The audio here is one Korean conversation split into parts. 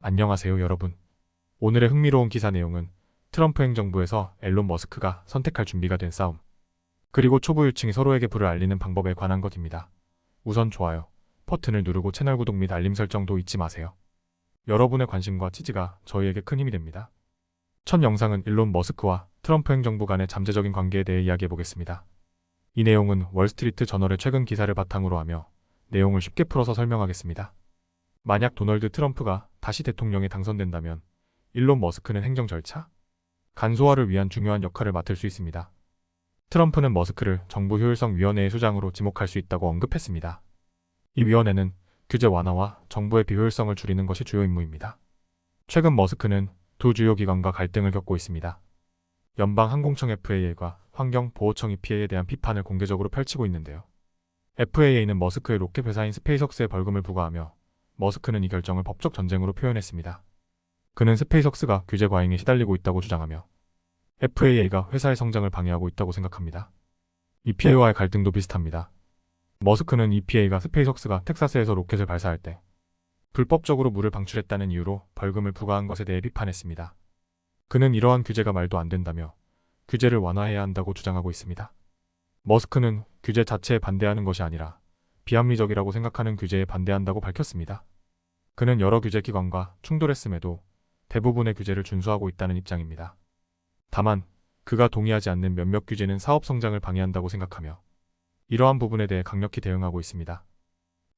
안녕하세요 여러분. 오늘의 흥미로운 기사 내용은 트럼프 행정부에서 앨런 머스크가 선택할 준비가 된 싸움, 그리고 초보 유층이 서로에게 불을 알리는 방법에 관한 것입니다. 우선 좋아요 버튼을 누르고 채널 구독 및 알림 설정도 잊지 마세요. 여러분의 관심과 지지가 저희에게 큰 힘이 됩니다. 첫 영상은 일론 머스크와 트럼프 행정부 간의 잠재적인 관계에 대해 이야기해 보겠습니다. 이 내용은 월스트리트 저널의 최근 기사를 바탕으로 하며 내용을 쉽게 풀어서 설명하겠습니다. 만약 도널드 트럼프가 다시 대통령에 당선된다면 일론 머스크는 행정 절차 간소화를 위한 중요한 역할을 맡을 수 있습니다. 트럼프는 머스크를 정부 효율성 위원회의 수장으로 지목할 수 있다고 언급했습니다. 이 위원회는 규제 완화와 정부의 비효율성을 줄이는 것이 주요 임무입니다. 최근 머스크는 두 주요 기관과 갈등을 겪고 있습니다. 연방항공청 FAA과 환경보호청 EPA에 대한 비판을 공개적으로 펼치고 있는데요. FAA는 머스크의 로켓 회사인 스페이스X에 벌금을 부과하며 머스크는 이 결정을 법적 전쟁으로 표현했습니다. 그는 스페이스X가 규제 과잉에 시달리고 있다고 주장하며 FAA가 회사의 성장을 방해하고 있다고 생각합니다. EPA와의 갈등도 비슷합니다. 머스크는 EPA가 스페이스X가 텍사스에서 로켓을 발사할 때 불법적으로 물을 방출했다는 이유로 벌금을 부과한 것에 대해 비판했습니다. 그는 이러한 규제가 말도 안 된다며 규제를 완화해야 한다고 주장하고 있습니다. 머스크는 규제 자체에 반대하는 것이 아니라 비합리적이라고 생각하는 규제에 반대한다고 밝혔습니다. 그는 여러 규제 기관과 충돌했음에도 대부분의 규제를 준수하고 있다는 입장입니다. 다만 그가 동의하지 않는 몇몇 규제는 사업 성장을 방해한다고 생각하며 이러한 부분에 대해 강력히 대응하고 있습니다.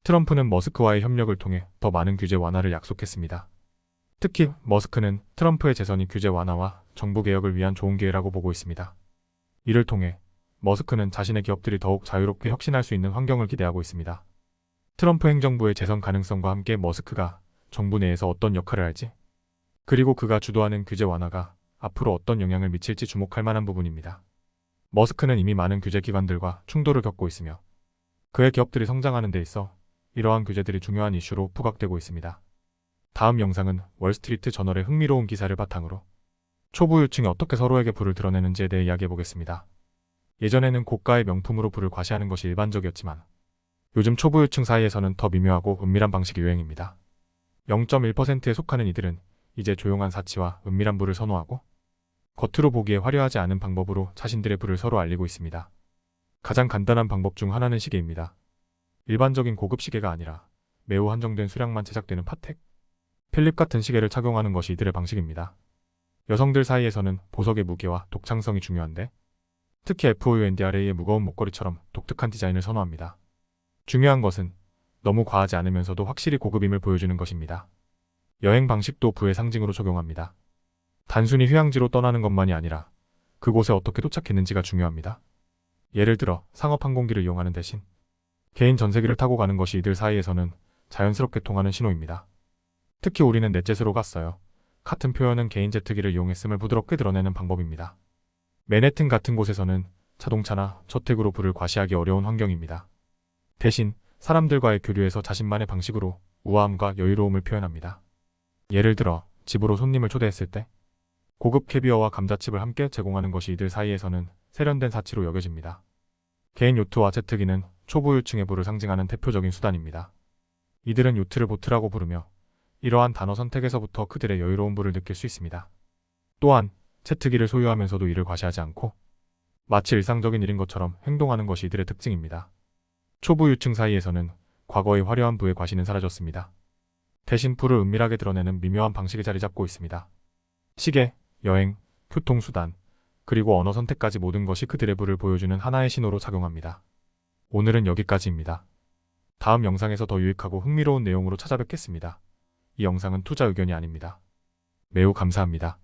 트럼프는 머스크와의 협력을 통해 더 많은 규제 완화를 약속했습니다. 특히 머스크는 트럼프의 재선이 규제 완화와 정부 개혁을 위한 좋은 기회라고 보고 있습니다. 이를 통해 머스크는 자신의 기업들이 더욱 자유롭게 혁신할 수 있는 환경을 기대하고 있습니다. 트럼프 행정부의 재선 가능성과 함께 머스크가 정부 내에서 어떤 역할을 할지, 그리고 그가 주도하는 규제 완화가 앞으로 어떤 영향을 미칠지 주목할 만한 부분입니다. 머스크는 이미 많은 규제 기관들과 충돌을 겪고 있으며 그의 기업들이 성장하는 데 있어 이러한 규제들이 중요한 이슈로 부각되고 있습니다. 다음 영상은 월스트리트 저널의 흥미로운 기사를 바탕으로 초보 유층이 어떻게 서로에게 불을 드러내는지에 대해 이야기해 보겠습니다. 예전에는 고가의 명품으로 불을 과시하는 것이 일반적이었지만 요즘 초보 유층 사이에서는 더 미묘하고 은밀한 방식이 유행입니다. 0.1%에 속하는 이들은 이제 조용한 사치와 은밀한 불을 선호하고 겉으로 보기에 화려하지 않은 방법으로 자신들의 불을 서로 알리고 있습니다. 가장 간단한 방법 중 하나는 시계입니다. 일반적인 고급 시계가 아니라 매우 한정된 수량만 제작되는 파텍, 필립 같은 시계를 착용하는 것이 이들의 방식입니다. 여성들 사이에서는 보석의 무게와 독창성이 중요한데 특히 FOUNDRA의 무거운 목걸이처럼 독특한 디자인을 선호합니다. 중요한 것은 너무 과하지 않으면서도 확실히 고급임을 보여주는 것입니다. 여행 방식도 부의 상징으로 적용합니다. 단순히 휴양지로 떠나는 것만이 아니라 그곳에 어떻게 도착했는지가 중요합니다. 예를 들어 상업항공기를 이용하는 대신 개인 전세기를 타고 가는 것이 이들 사이에서는 자연스럽게 통하는 신호입니다. 특히 우리는 넷젯으로 갔어요. 같은 표현은 개인 제트기를 이용했음을 부드럽게 드러내는 방법입니다. 맨해튼 같은 곳에서는 자동차나 저택으로 불을 과시하기 어려운 환경입니다. 대신 사람들과의 교류에서 자신만의 방식으로 우아함과 여유로움을 표현합니다. 예를 들어 집으로 손님을 초대했을 때 고급 캐비어와 감자칩을 함께 제공하는 것이 이들 사이에서는 세련된 사치로 여겨집니다. 개인 요트와 제트기는 초보 유층의 부를 상징하는 대표적인 수단입니다. 이들은 요트를 보트라고 부르며 이러한 단어 선택에서부터 그들의 여유로운 부를 느낄 수 있습니다. 또한 제트기를 소유하면서도 이를 과시하지 않고 마치 일상적인 일인 것처럼 행동하는 것이 이들의 특징입니다. 초보 유층 사이에서는 과거의 화려한 부의 과시는 사라졌습니다. 대신 부를 은밀하게 드러내는 미묘한 방식이 자리 잡고 있습니다. 시계, 여행, 교통수단, 그리고 언어 선택까지 모든 것이 그들의 부를 보여주는 하나의 신호로 작용합니다. 오늘은 여기까지입니다. 다음 영상에서 더 유익하고 흥미로운 내용으로 찾아뵙겠습니다. 이 영상은 투자 의견이 아닙니다. 매우 감사합니다.